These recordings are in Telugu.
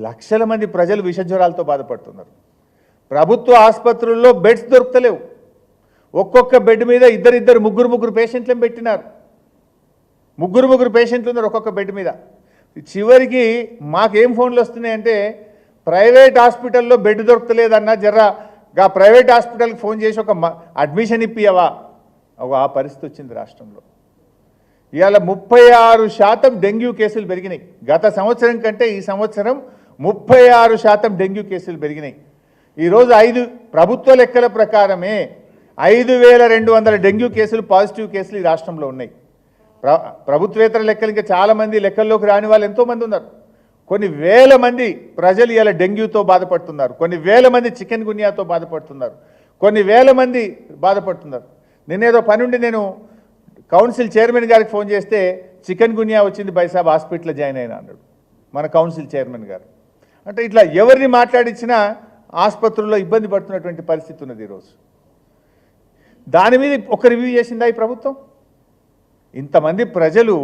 లక్షల మంది ప్రజలు విషజ్వరాలతో బాధపడుతున్నారు. ప్రభుత్వ ఆసుపత్రుల్లో బెడ్స్ దొరుకుతలేవు. ఒక్కొక్క బెడ్ మీద ఇద్దరు ముగ్గురు పేషెంట్లను పెట్టినారు. ముగ్గురు పేషెంట్లు ఉన్నారు ఒక్కొక్క బెడ్ మీద. చివరికి మాకేం ఫోన్లు వస్తున్నాయంటే ప్రైవేట్ హాస్పిటల్లో బెడ్ దొరకలేదన్నా జర్రా ప్రైవేట్ హాస్పిటల్కి ఫోన్ చేసి ఒక అడ్మిషన్ ఇప్పియవా. ఆ పరిస్థితి వచ్చింది రాష్ట్రంలో. ఇవాళ 36% డెంగ్యూ కేసులు పెరిగినాయి. గత సంవత్సరం కంటే ఈ సంవత్సరం 36% డెంగ్యూ కేసులు పెరిగినాయి. ఈరోజు ప్రభుత్వ లెక్కల ప్రకారమే 5200 డెంగ్యూ కేసులు పాజిటివ్ కేసులు ఈ రాష్ట్రంలో ఉన్నాయి. ప్రభుత్వేతర లెక్కలు ఇంకా చాలామంది లెక్కల్లోకి రాని వాళ్ళు ఎంతోమంది ఉన్నారు. కొన్ని వేల మంది ప్రజలు ఇలా డెంగ్యూతో బాధపడుతున్నారు. కొన్ని వేల మంది చికెన్ గున్యాతో బాధపడుతున్నారు. కొన్ని వేల మంది బాధపడుతున్నారు. నేనేదో పని ఉండి నేను కౌన్సిల్ చైర్మన్ గారికి ఫోన్ చేస్తే చికెన్ గున్యా వచ్చింది బైసాబ్ హాస్పిటల్లో జాయిన్ అయినా అన్నాడు మన కౌన్సిల్ చైర్మన్ గారు. అంటే ఇట్లా ఎవరిని మాట్లాడించినా ఆసుపత్రుల్లో ఇబ్బంది పడుతున్నటువంటి పరిస్థితి ఉన్నది ఈరోజు. దాని మీద ఒక రివ్యూ చేసిందా ఈ ప్రభుత్వం? ఇంతమంది ప్రజలు,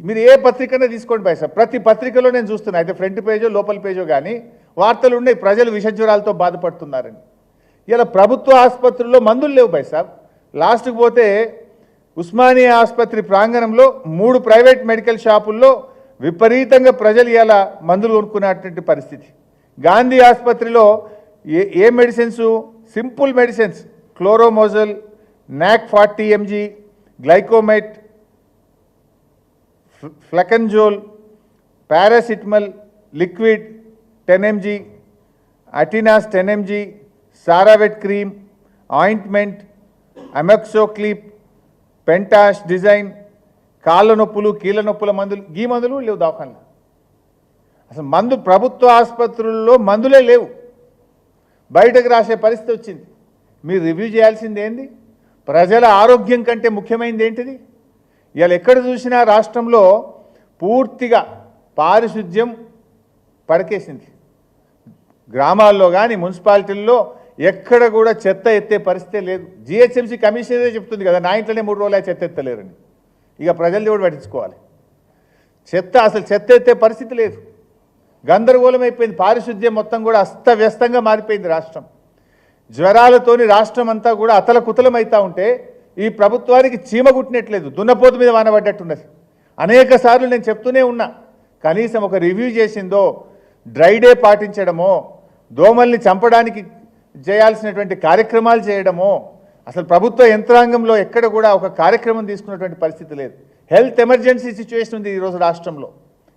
మీరు ఏ పత్రికనే తీసుకోండి బైసాబ్, ప్రతి పత్రికలో నేను చూస్తున్నా, అయితే ఫ్రంట్ పేజో లోపల పేజో కానీ వార్తలు ఉన్నాయి ప్రజలు విషజ్వరాలతో బాధపడుతున్నారని. ఇలా ప్రభుత్వ ఆసుపత్రుల్లో మందులు లేవు బైసాబ్. లాస్ట్కి పోతే ఉస్మానియా ఆసుపత్రి ప్రాంగణంలో 3 ప్రైవేట్ మెడికల్ షాపుల్లో విపరీతంగా ప్రజలు ఇలా మందులు కొనుక్కునేటువంటి పరిస్థితి. గాంధీ ఆసుపత్రిలో ఏ మెడిసిన్స్, సింపుల్ మెడిసిన్స్, క్లోరోమోజల్, నాక్ 40 mg, గ్లైకోమైట్, ఫ్లెకన్జోల్, పారాసిటమల్ లిక్విడ్ 10 mg, అటినాస్ 10 mg, సారావెట్ క్రీమ్, ఆయింట్మెంట్, అమెక్సోక్లిప్, పెంటాష్ డిజైన్, కాళ్ళ నొప్పులు కీళ్ళ నొప్పుల మందులు, ఈ మందులు లేవు దవాఖానలో. అసలు ప్రభుత్వ ఆసుపత్రుల్లో మందులే లేవు. బయటకు రాసే పరిస్థితి వచ్చింది. మీరు రివ్యూ చేయాల్సింది ఏంది? ప్రజల ఆరోగ్యం కంటే ముఖ్యమైనది ఏంటిది? ఇవాళ ఎక్కడ చూసినా రాష్ట్రంలో పూర్తిగా పారిశుద్ధ్యం పడకేసింది. గ్రామాల్లో కానీ మున్సిపాలిటీల్లో ఎక్కడ కూడా చెత్త ఎత్తే పరిస్థితే లేదు. జిహెచ్ఎంసీ కమిషనరే చెప్తుంది కదా, నా ఇంట్లోనే 3 రోజులు చెత్త ఎత్తలేరని. ఇక ప్రజలు కూడా పట్టించుకోవాలి. అసలు చెత్త ఎత్తే పరిస్థితి లేదు. గందరగోళం అయిపోయింది. పారిశుద్ధ్యం మొత్తం కూడా అస్తవ్యస్తంగా మారిపోయింది రాష్ట్రం. జ్వరాలతోని రాష్ట్రం అంతా కూడా అతలకుతలమవుతూ ఉంటే ఈ ప్రభుత్వానికి చీమ కుట్టినట్లేదు, దున్నపోతు మీద వానబడ్డట్టున్నది. అనేక సార్లు నేను చెప్తూనే ఉన్నా, కనీసం ఒక రివ్యూ చేసిందో, డ్రై డే పాటించడమో, దోమల్ని చంపడానికి చేయాల్సినటువంటి కార్యక్రమాలు చేయడమో, అసలు ప్రభుత్వ యంత్రాంగంలో ఎక్కడ కూడా ఒక కార్యక్రమం తీసుకున్నటువంటి పరిస్థితి లేదు. హెల్త్ ఎమర్జెన్సీ సిచ్యువేషన్ ఉంది ఈరోజు రాష్ట్రంలో.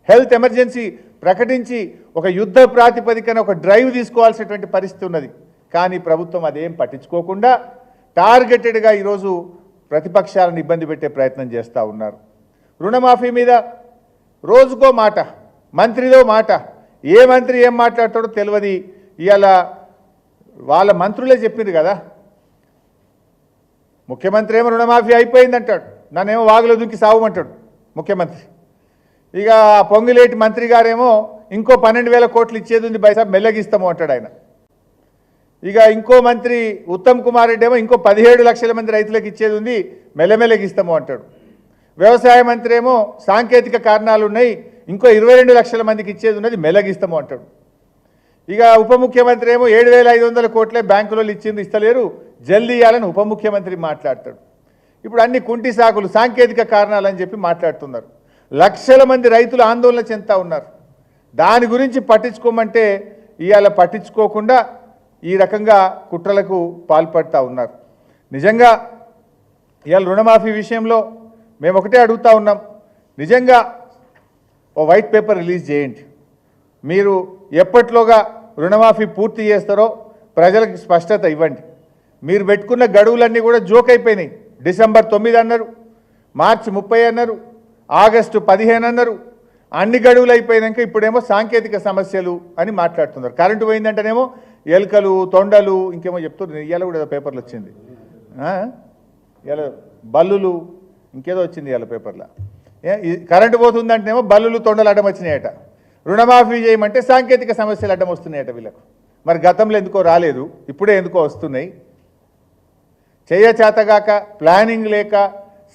హెల్త్ ఎమర్జెన్సీ ప్రకటించి ఒక యుద్ధ ప్రాతిపదికన ఒక డ్రైవ్ తీసుకోవాల్సినటువంటి పరిస్థితి ఉన్నది. కానీ ప్రభుత్వం అదేం పట్టించుకోకుండా టార్గెటెడ్గా ఈరోజు ప్రతిపక్షాలను ఇబ్బంది పెట్టే ప్రయత్నం చేస్తూ ఉన్నారు. రుణమాఫీ మీద రోజుకో మాట, మంత్రిదో మాట, ఏ మంత్రి ఏం మాట్లాడతాడో తెలియదు. ఇవాళ వాళ్ళ మంత్రులే చెప్పింది కదా, ముఖ్యమంత్రి ఏమో రుణమాఫీ అయిపోయిందంటాడు, నన్నేమో వాగులో దుంకి సావమంటాడు ముఖ్యమంత్రి. ఇక పొంగిలేటి మంత్రి గారేమో ఇంకో 12,000 కోట్లు ఇచ్చేది ఉంది బైసాబ్, మెల్లగిస్తాము అంటాడు ఆయన. ఇక ఇంకో మంత్రి ఉత్తమ్ కుమార్ రెడ్డి ఏమో ఇంకో 17 లక్షల మంది రైతులకు ఇచ్చేది ఉంది, మెల్లమెల్లగిస్తాము అంటాడు. వ్యవసాయ మంత్రి ఏమో సాంకేతిక కారణాలు ఉన్నాయి, ఇంకో 22 లక్షల మందికి ఇచ్చేది ఉన్నది, మెల్లగిస్తాము అంటాడు. ఇక ఉప ముఖ్యమంత్రి ఏమో 7,500 కోట్లే బ్యాంకులో ఇచ్చింది, ఇస్తలేరు, జల్దీ ఇవ్వాలని ఉప ముఖ్యమంత్రి మాట్లాడతాడు. ఇప్పుడు అన్ని కుంటి సాకులు, సాంకేతిక కారణాలని చెప్పి మాట్లాడుతున్నారు. లక్షల మంది రైతులు ఆందోళన చెందుతూ ఉన్నారు. దాని గురించి పట్టించుకోమంటే ఇవాళ పట్టించుకోకుండా ఈ రకంగా కుట్రలకు పాల్పడుతూ ఉన్నారు. నిజంగా ఇవాళ రుణమాఫీ విషయంలో మేము ఒకటే అడుగుతూ ఉన్నాం, నిజంగా ఓ వైట్ పేపర్ రిలీజ్ చేయండి. మీరు ఎప్పట్లోగా రుణమాఫీ పూర్తి చేస్తారో ప్రజలకు స్పష్టత ఇవ్వండి. మీరు పెట్టుకున్న గడువులన్నీ కూడా జోక్ అయిపోయినాయి. డిసెంబర్ 9 అన్నారు, మార్చి 30 అన్నారు, ఆగస్టు 15 అన్నారు. అన్ని గడువులు అయిపోయినాక ఇప్పుడేమో సాంకేతిక సమస్యలు అని మాట్లాడుతున్నారు. కరెంటు పోయిందంటేనేమో ఎలుకలు, తొండలు, ఇంకేమో చెప్తున్నారు. ఇవాళ కూడా ఏదో పేపర్లు వచ్చింది, ఇలా బల్లులు, ఇంకేదో వచ్చింది ఇవాళ పేపర్లో. కరెంటు పోతుందంటేనేమో బల్లులు, తొండలు అడ్డం వచ్చినాయట. రుణమాఫీ చేయమంటే సాంకేతిక సమస్యలు అడ్డం వస్తున్నాయట వీళ్ళకు. మరి గతంలో ఎందుకో రాలేదు, ఇప్పుడే ఎందుకో వస్తున్నాయి. చేయచేతగాక, ప్లానింగ్ లేక,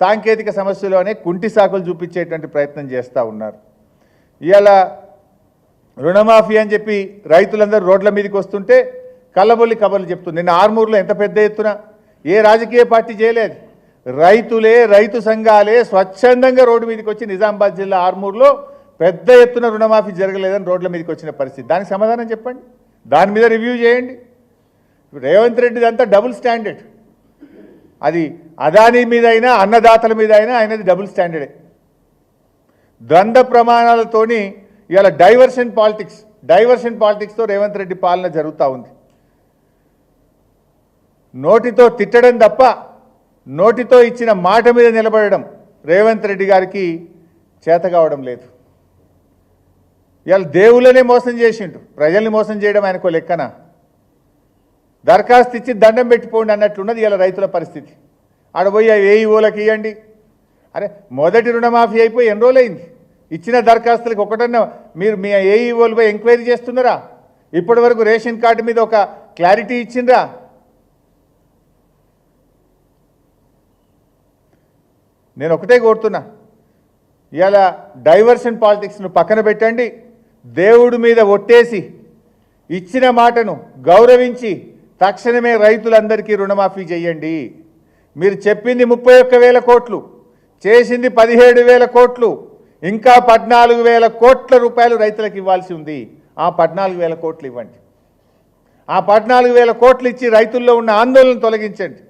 సాంకేతిక సమస్యలు అనే కుంటి సాకులు చూపించేటువంటి ప్రయత్నం చేస్తూ ఉన్నారు. ఇవాళ రుణమాఫీ అని చెప్పి రైతులందరూ రోడ్ల మీదకి వస్తుంటే కళ్ళబొల్లి కబర్లు చెప్తుంది. నిన్న ఆర్మూర్లో ఎంత పెద్ద ఎత్తున ఏ రాజకీయ పార్టీ చేయలేదు, రైతులే రైతు సంఘాలే స్వచ్ఛందంగా రోడ్డు మీదకి వచ్చి నిజామాబాద్ జిల్లా ఆర్మూర్లో పెద్ద ఎత్తున రుణమాఫీ జరగలేదని రోడ్ల మీదకి వచ్చిన పరిస్థితి. దానికి సమాధానం చెప్పండి, దాని మీద రివ్యూ చేయండి. రేవంత్ రెడ్డిది అంతా డబుల్ స్టాండర్డ్. అది అదానీ మీద అయినా అన్నదాతల మీద అయినా ఆయనది డబుల్ స్టాండర్డే. ద్వంద్వ ప్రమాణాలతోని ఇవాళ డైవర్షన్ పాలిటిక్స్తో రేవంత్ రెడ్డి పాలన జరుగుతూ ఉంది. నోటితో తిట్టడం తప్ప నోటితో ఇచ్చిన మాట మీద నిలబడడం రేవంత్ రెడ్డి గారికి చేత కావడం లేదు. ఇవాళ దేవుళ్ళనే మోసం చేసిండు, ప్రజల్ని మోసం చేయడం ఆయనకో లెక్కన. దరఖాస్తు ఇచ్చి దండం పెట్టిపోండి అన్నట్లున్నది ఇవాళ రైతుల పరిస్థితి. ఆడపోయి ఏఈఓలకు ఇవ్వండి. అరే మొదటి రుణమాఫీ అయిపోయి ఎన్ని రోజులైంది? ఇచ్చిన దరఖాస్తులకు ఒకటన్నా మీరు మీ ఏఈఓలు పోయి ఎంక్వైరీ చేస్తున్నారా? ఇప్పటి వరకు రేషన్ కార్డు మీద ఒక క్లారిటీ ఇచ్చిండ్రా? నేను ఒకటే కోరుతున్నా, ఇవాళ డైవర్షన్ పాలిటిక్స్ను పక్కన పెట్టండి. దేవుడి మీద ఒట్టేసి ఇచ్చిన మాటను గౌరవించి తక్షణమే రైతులందరికీ రుణమాఫీ చేయండి. మీరు చెప్పింది 31,000 కోట్లు, చేసింది 17,000 కోట్లు, ఇంకా 14,000 కోట్ల రూపాయలు రైతులకు ఇవ్వాల్సి ఉంది. ఆ 14,000 కోట్లు ఇవ్వండి. ఆ 14,000 కోట్లు ఇచ్చి రైతుల్లో ఉన్న ఆందోళన తొలగించండి.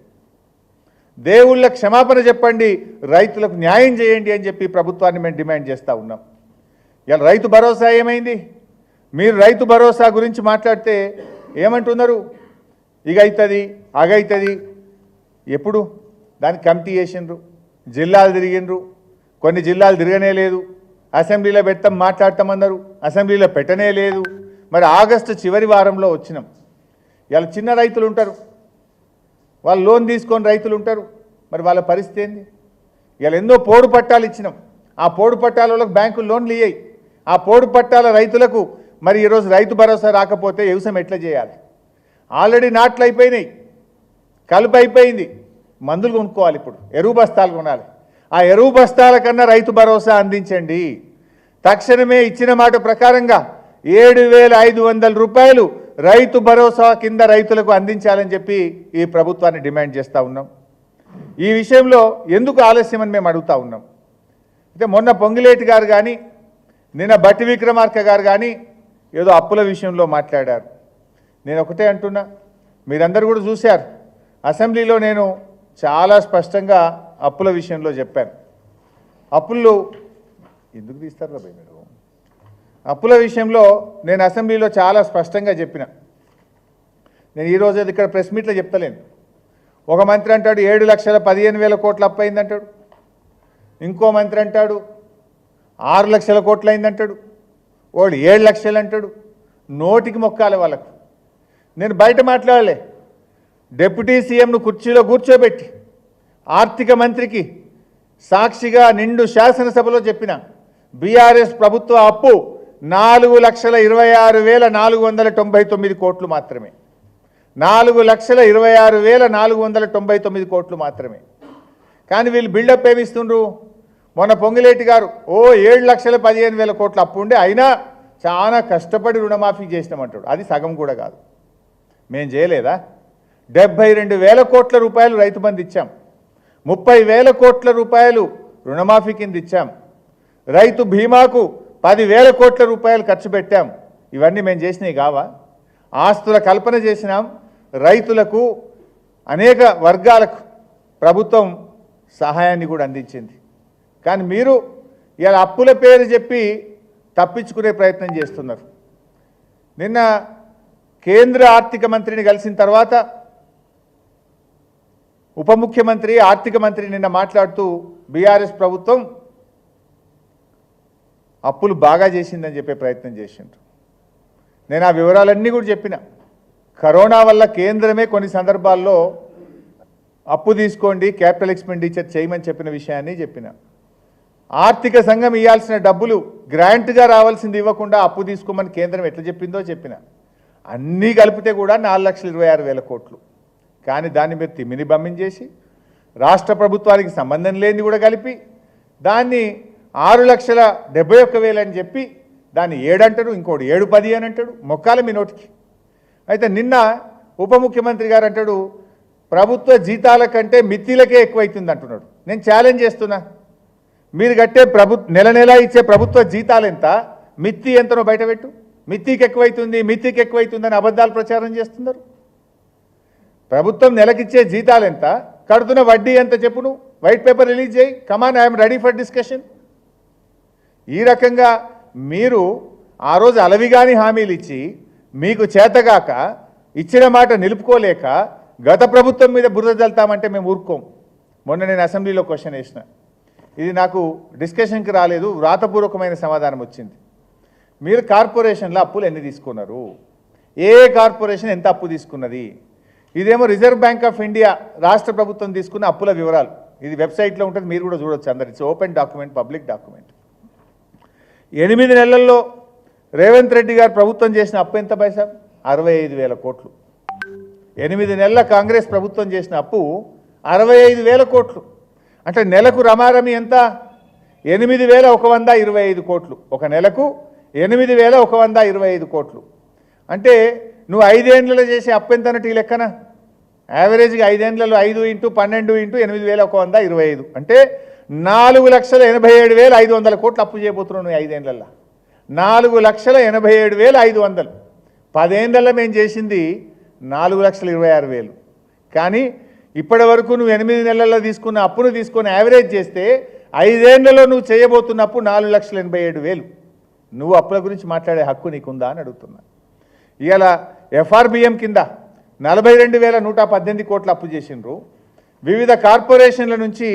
దేవుళ్ళ క్షమాపణ చెప్పండి, రైతులకు న్యాయం చేయండి అని చెప్పి ప్రభుత్వాన్ని మేము డిమాండ్ చేస్తూ ఉన్నాం. ఇలా రైతు భరోసా ఏమైంది? మీరు రైతు భరోసా గురించి మాట్లాడితే ఏమంటున్నారు? ఇక అవుతుంది అగవుతుంది. ఎప్పుడు దానికి కమిటీ చేసిండ్రు, జిల్లాలు తిరిగిండ్రు, కొన్ని జిల్లాలు తిరగనే లేదు. అసెంబ్లీలో పెడతాం మాట్లాడతామన్నారు, అసెంబ్లీలో పెట్టనే లేదు. మరి ఆగస్టు చివరి వారంలో వచ్చినాం. ఇలా చిన్న రైతులు ఉంటారు, వాళ్ళు లోన్ తీసుకొని రైతులు ఉంటారు, మరి వాళ్ళ పరిస్థితి ఏంది? ఇలా ఎన్నో పోడు పట్టాలు ఇచ్చినాం, ఆ పోడు పట్టాల వాళ్ళకి బ్యాంకులు లోన్లు ఇయ్యాయి. ఆ పోడు పట్టాల రైతులకు మరి ఈరోజు రైతు భరోసా రాకపోతే వ్యవసాయం ఎట్లా చేయాలి? ఆల్రెడీ నాట్లు అయిపోయినాయి, కలుపు అయిపోయింది, మందులు కొనుక్కోవాలి, ఇప్పుడు ఎరువు బస్తాలు కొనాలి. ఆ ఎరువు బస్తాల కన్నా రైతు భరోసా అందించండి. తక్షణమే ఇచ్చిన మాట ప్రకారంగా 7,500 రూపాయలు రైతు భరోసా కింద రైతులకు అందించాలని చెప్పి ఈ ప్రభుత్వాన్ని డిమాండ్ చేస్తూ ఉన్నాం. ఈ విషయంలో ఎందుకు ఆలస్యమని మేము అడుగుతూ ఉన్నాం. అయితే మొన్న పొంగిలేటి గారు కానీ నిన్న బట్టి విక్రమార్క గారు కానీ ఏదో అప్పుల విషయంలో మాట్లాడారు. నేను ఒకటే అంటున్నా, మీరందరూ కూడా చూశారు, అసెంబ్లీలో నేను చాలా స్పష్టంగా అప్పుల విషయంలో చెప్పాను. అప్పులు ఎందుకు తీస్తారు రా భయ్ మీరు? అప్పుల విషయంలో నేను అసెంబ్లీలో చాలా స్పష్టంగా చెప్పిన. నేను ఈరోజు ఇక్కడ ప్రెస్ మీట్లో చెప్తలేను. ఒక మంత్రి అంటాడు 7,15,000 కోట్లు అప్పు అయిందంటాడు, ఇంకో మంత్రి అంటాడు 6 లక్షల కోట్లు అయిందంటాడు, వాడు 7 లక్షలు అంటాడు. నోటికి మొక్కాలి వాళ్ళకు. నేను బయట మాట్లాడలే, డిప్యూటీ సీఎంను కుర్చీలో కూర్చోబెట్టి ఆర్థిక మంత్రికి సాక్షిగా నిండు శాసనసభలో చెప్పిన బీఆర్ఎస్ ప్రభుత్వ అప్పు 4,26,499 కోట్లు మాత్రమే. 4,26,499 కోట్లు మాత్రమే. కానీ వీళ్ళు బిల్డప్ ఏమిస్తుండ్రు? మొన్న పొంగిలేటి గారు 7,15,000 కోట్ల అప్పు ఉండే అయినా చాలా కష్టపడి రుణమాఫీ చేసినామంటాడు. అది సగం కూడా కాదు. మేము చేయలేదా? 72,000 కోట్ల రూపాయలు రైతు బంధు ఇచ్చాం, 30,000 కోట్ల రూపాయలు రుణమాఫీ కింద ఇచ్చాం, రైతు బీమాకు 10,000 కోట్ల రూపాయలు ఖర్చు పెట్టాం. ఇవన్నీ మేము చేసినవి కావా? ఆస్తుల కల్పన చేసినాం. రైతులకు అనేక వర్గాలకు ప్రభుత్వం సహాయాన్ని కూడా అందించింది. కానీ మీరు ఇలా అప్పుల పేరు చెప్పి తప్పించుకునే ప్రయత్నం చేస్తున్నారు. నిన్న కేంద్ర ఆర్థిక మంత్రిని కలిసిన తర్వాత ఉప ముఖ్యమంత్రి ఆర్థిక మంత్రి నిన్న మాట్లాడుతూ బీఆర్ఎస్ ప్రభుత్వం అప్పులు బాగా చేసిందని చెప్పే ప్రయత్నం చేసిండ్రు. నేను ఆ వివరాలన్నీ కూడా చెప్పిన. కరోనా వల్ల కేంద్రమే కొన్ని సందర్భాల్లో అప్పు తీసుకోండి, క్యాపిటల్ ఎక్స్పెండిచర్ చేయమని చెప్పిన విషయాన్ని చెప్పిన. ఆర్థిక సంఘం ఇవ్వాల్సిన డబ్బులు గ్రాంట్గా రావాల్సింది ఇవ్వకుండా అప్పు తీసుకోమని కేంద్రం ఎట్లా చెప్పిందో చెప్పిన. అన్నీ కలిపితే కూడా 4,26,000 కోట్లు. కానీ దాన్ని మీరు తిమ్మిని బమ్మించేసి రాష్ట్ర ప్రభుత్వానికి సంబంధం లేనిది కూడా కలిపి దాన్ని 6,71,000 అని చెప్పి దాన్ని 7 అంటాడు, ఇంకోటి 7-10 అని అంటాడు, మొక్కాల మీ నోటికి. అయితే నిన్న ఉప ముఖ్యమంత్రి గారు అంటాడు ప్రభుత్వ జీతాల కంటే మిత్తిలకే ఎక్కువైతుంది అంటున్నాడు. నేను ఛాలెంజ్ చేస్తున్నా, మీరు కట్టే నెల నెల ఇచ్చే ప్రభుత్వ జీతాలు ఎంత, మిత్తి ఎంతనో బయటపెట్టు. మిత్తికి ఎక్కువైతుంది అని అబద్ధాలు ప్రచారం చేస్తున్నారు. ప్రభుత్వం నెలకిచ్చే జీతాలు ఎంత, కడుతున్న వడ్డీ ఎంత చెప్పు, నువ్వు వైట్ పేపర్ రిలీజ్ చేయి. కమాన్, ఐఎమ్ రెడీ ఫర్ డిస్కషన్. ఈ రకంగా మీరు ఆ రోజు అలవిగాని హామీలు ఇచ్చి మీకు చేతగాక ఇచ్చిన మాట నిలుపుకోలేక గత ప్రభుత్వం మీద బురద జల్తామంటే మేము ఊరుకోం. మొన్న నేను అసెంబ్లీలో క్వశ్చన్ వేసిన, ఇది నాకు డిస్కషన్కి రాలేదు, వ్రాతపూర్వకమైన సమాధానం వచ్చింది. మీరు కార్పొరేషన్లో అప్పులు ఎన్ని తీసుకున్నారు, ఏ కార్పొరేషన్ ఎంత అప్పు తీసుకున్నది? ఇదేమో రిజర్వ్ బ్యాంక్ ఆఫ్ ఇండియా రాష్ట్ర ప్రభుత్వం తీసుకున్న అప్పుల వివరాలు. ఇది వెబ్సైట్లో ఉంటుంది, మీరు కూడా చూడొచ్చు అందరు. It's open document, public document. 8 నెలల్లో రేవంత్ రెడ్డి గారు ప్రభుత్వం చేసిన అప్పు ఎంత పైసా? 65,000 కోట్లు. 8 నెలల కాంగ్రెస్ ప్రభుత్వం చేసిన అప్పు 65,000 కోట్లు. అంటే నెలకు రమారమి ఎంత? 8,125 కోట్లు. ఒక నెలకు 8,125 కోట్లు. అంటే నువ్వు 5 ఏళ్లలో చేసే అప్పు ఎంత అన్నట్టు ఈ లెక్కన? యావరేజ్గా 5 ఏళ్లలో 5 × 12 × 8,125 అంటే 4,87,500 కోట్లు అప్పు చేయబోతున్నావు నువ్వు 5 ఏళ్లలో. 4,87,500. 10 ఏళ్లలో మేము చేసింది 4,26,000. కానీ ఇప్పటి వరకు నువ్వు 8 నెలల్లో తీసుకున్న అప్పును తీసుకొని యావరేజ్ చేస్తే 5 ఏళ్లలో నువ్వు చేయబోతున్న అప్పు 4,87,000. నువ్వు అప్పుల గురించి మాట్లాడే హక్కు నీకుందా అని అడుగుతున్నా. ఇవాళ ఎఫ్ఆర్బిఎం కింద 42,118 కోట్లు అప్పు చేసిండ్రు. వివిధ కార్పొరేషన్ల నుంచి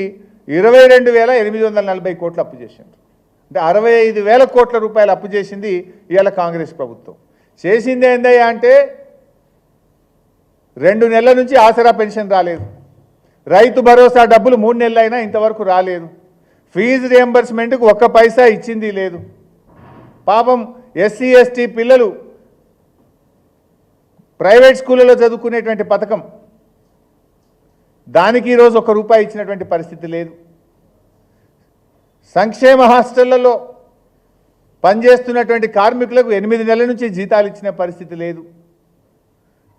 22,840 కోట్లు అప్పు చేసిండ్రు. అంటే 65,000 కోట్ల రూపాయలు అప్పు చేసింది ఇవాళ కాంగ్రెస్ ప్రభుత్వం. చేసింది ఏందయ్యా అంటే 2 నెలల నుంచి ఆసరా పెన్షన్ రాలేదు, రైతు భరోసా డబ్బులు 3 నెలలైనా ఇంతవరకు రాలేదు, ఫీజు రియంబర్స్మెంట్కు 1 పైసా ఇచ్చింది లేదు. పాపం ఎస్సీ ఎస్టీ పిల్లలు ప్రైవేట్ స్కూళ్ళలో చదువుకునేటువంటి పథకం, దానికి ఈరోజు 1 రూపాయి ఇచ్చినటువంటి పరిస్థితి లేదు. సంక్షేమ హాస్టళ్లలో పనిచేస్తున్నటువంటి కార్మికులకు 8 నెలల నుంచి జీతాలు ఇచ్చిన పరిస్థితి లేదు.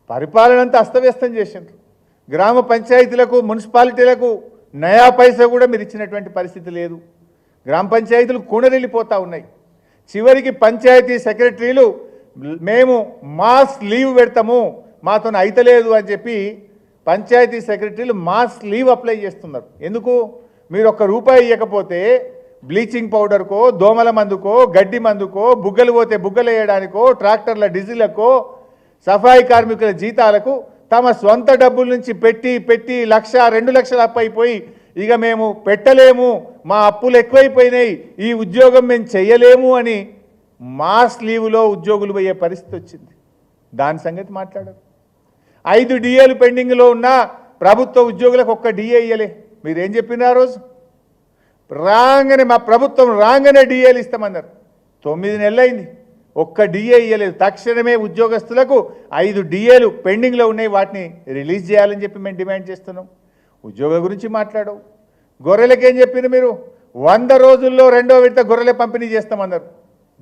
పరిపాలన అంతా అస్తవ్యస్తం చేసిండ్రు. గ్రామ పంచాయతీలకు, మున్సిపాలిటీలకు నయా పైసా కూడా మీరు ఇచ్చినటువంటి పరిస్థితి లేదు. గ్రామ పంచాయతీలు కూనరెళ్ళిపోతూ ఉన్నాయి. చివరికి పంచాయతీ సెక్రటరీలు మేము మాస్ లీవ్ పెడతాము, మాతో అయితలేదు అని చెప్పి పంచాయతీ సెక్రటరీలు మాస్ లీవ్ అప్లై చేస్తున్నారు. ఎందుకు? మీరు 1 రూపాయి ఇవ్వకపోతే బ్లీచింగ్ పౌడర్కో, దోమల మందుకో, గడ్డి మందుకో, బుగ్గలు పోతే బుగ్గలు వేయడానికో, ట్రాక్టర్ల డీజిలకో, సఫాయి కార్మికుల జీతాలకు తమ సొంత డబ్బుల నుంచి పెట్టి 1,00,000, 2 లక్షలు అప్పు అయిపోయి ఇక మేము పెట్టలేము, మా అప్పులు ఎక్కువైపోయినాయి, ఈ ఉద్యోగం మేము చెయ్యలేము అని మాస్ లీవ్లో ఉద్యోగులు పోయే పరిస్థితి వచ్చింది. దాని సంగతి మాట్లాడారు. 5 డిఏలు పెండింగ్లో ఉన్న ప్రభుత్వ ఉద్యోగులకు 1 డిఏ ఇయ్యలే. మీరేం చెప్పినారు ఆ రోజు? రాగానే మా ప్రభుత్వం రాగానే డిఏలు ఇస్తామన్నారు. 9 నెలలైంది, 1 డిఏ ఇయ్యలేదు. తక్షణమే ఉద్యోగస్తులకు 5 డిఏలు పెండింగ్లో ఉన్నాయి, వాటిని రిలీజ్ చేయాలని చెప్పి మేము డిమాండ్ చేస్తున్నాం. ఉద్యోగుల గురించి మాట్లాడవు. గొర్రెలకేం చెప్పింది మీరు? 100 రోజుల్లో 2వ విడత గొర్రెల పంపిణీ చేస్తామన్నారు.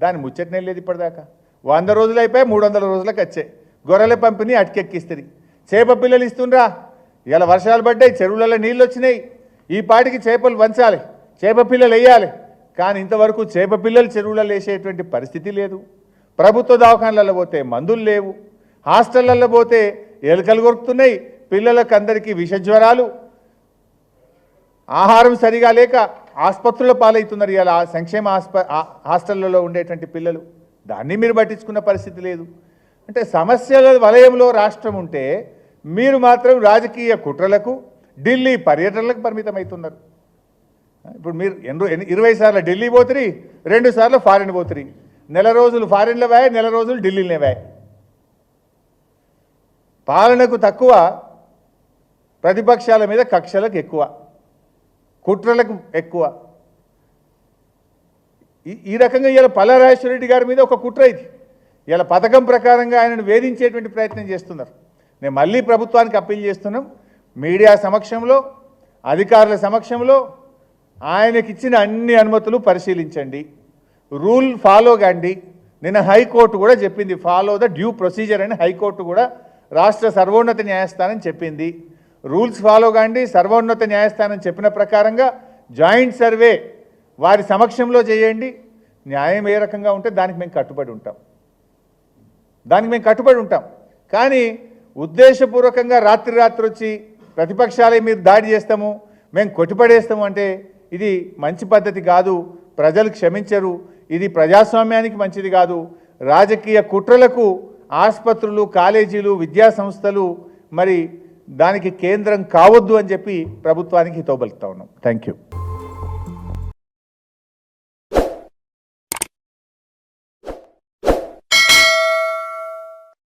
దాని ముచ్చటనే లేదు ఇప్పటిదాకా. 100 రోజులు అయిపోయి 300 రోజులకు వచ్చాయి. గొర్రెల పంపిణీ అటుకెక్కిస్తుంది. చేప పిల్లలు ఇస్తుండ్రా? ఇలా వర్షాలు పడ్డాయి, చెరువులలో నీళ్ళు వచ్చినాయి, ఈ పాటికి చేపలు వంచాలి, చేప పిల్లలు వేయాలి. కానీ ఇంతవరకు చేప పిల్లలు చెరువులలో వేసేటువంటి పరిస్థితి లేదు. ప్రభుత్వ దవాఖానలలో పోతే మందులు లేవు, హాస్టళ్లలో పోతే ఎలుకలు కొరుకుతున్నాయి, పిల్లలకు అందరికీ విషజ్వరాలు, ఆహారం సరిగా లేక ఆసుపత్రుల పాలవుతున్నారు ఇలా సంక్షేమ హాస్టళ్లలో ఉండేటువంటి పిల్లలు. దాన్ని మీరు పట్టించుకున్న పరిస్థితి లేదు. అంటే సమస్యల వలయంలో రాష్ట్రం ఉంటే మీరు మాత్రం రాజకీయ కుట్రలకు, ఢిల్లీ పర్యటనలకు పరిమితమవుతున్నారు. ఇప్పుడు మీరు 20 సార్లు ఢిల్లీ పోతురి, 2 సార్లు ఫారిన్ పోతురి. నెల రోజులు ఫారిన్లో వాయ్, నెల రోజులు ఢిల్లీలోనే వాయ్. పాలనకు తక్కువ, ప్రతిపక్షాల మీద కక్షలకు ఎక్కువ, కుట్రలకు ఎక్కువ. ఈ రకంగా ఇలా పల్లారాజేశ్వర రెడ్డి గారి మీద ఒక కుట్ర ఇది. ఇలా పథకం ప్రకారంగా ఆయనను వేధించేటువంటి ప్రయత్నం చేస్తున్నారు. నేను మళ్ళీ ప్రభుత్వానికి అప్పీల్ చేస్తున్నాం, మీడియా సమక్షంలో, అధికారుల సమక్షంలో ఆయనకిచ్చిన అన్ని అనుమతులు పరిశీలించండి. రూల్ ఫాలో కండి. నిన్న హైకోర్టు కూడా చెప్పింది, ఫాలో ద డ్యూ ప్రొసీజర్ అని హైకోర్టు కూడా రాష్ట్ర సర్వోన్నత న్యాయస్థానం చెప్పింది. రూల్స్ ఫాలో కండి, సర్వోన్నత న్యాయస్థానం చెప్పిన ప్రకారంగా జాయింట్ సర్వే వారి సమక్షంలో చేయండి. న్యాయం ఏ రకంగా ఉంటే దానికి మేము కట్టుబడి ఉంటాం. కానీ ఉద్దేశపూర్వకంగా రాత్రి వచ్చి ప్రతిపక్షాలే మీరు దాడి చేస్తాము, మేము కొట్టిపడేస్తాము అంటే ఇది మంచి పద్ధతి కాదు. ప్రజలు క్షమించరు. ఇది ప్రజాస్వామ్యానికి మంచిది కాదు. రాజకీయ కుట్రలకు ఆసుపత్రులు, కాలేజీలు, విద్యా సంస్థలు మరి దానికి కేంద్రం కావద్దు అని చెప్పి ప్రభుత్వానికి హితవు పలుకుతా ఉన్నాం. Thank you.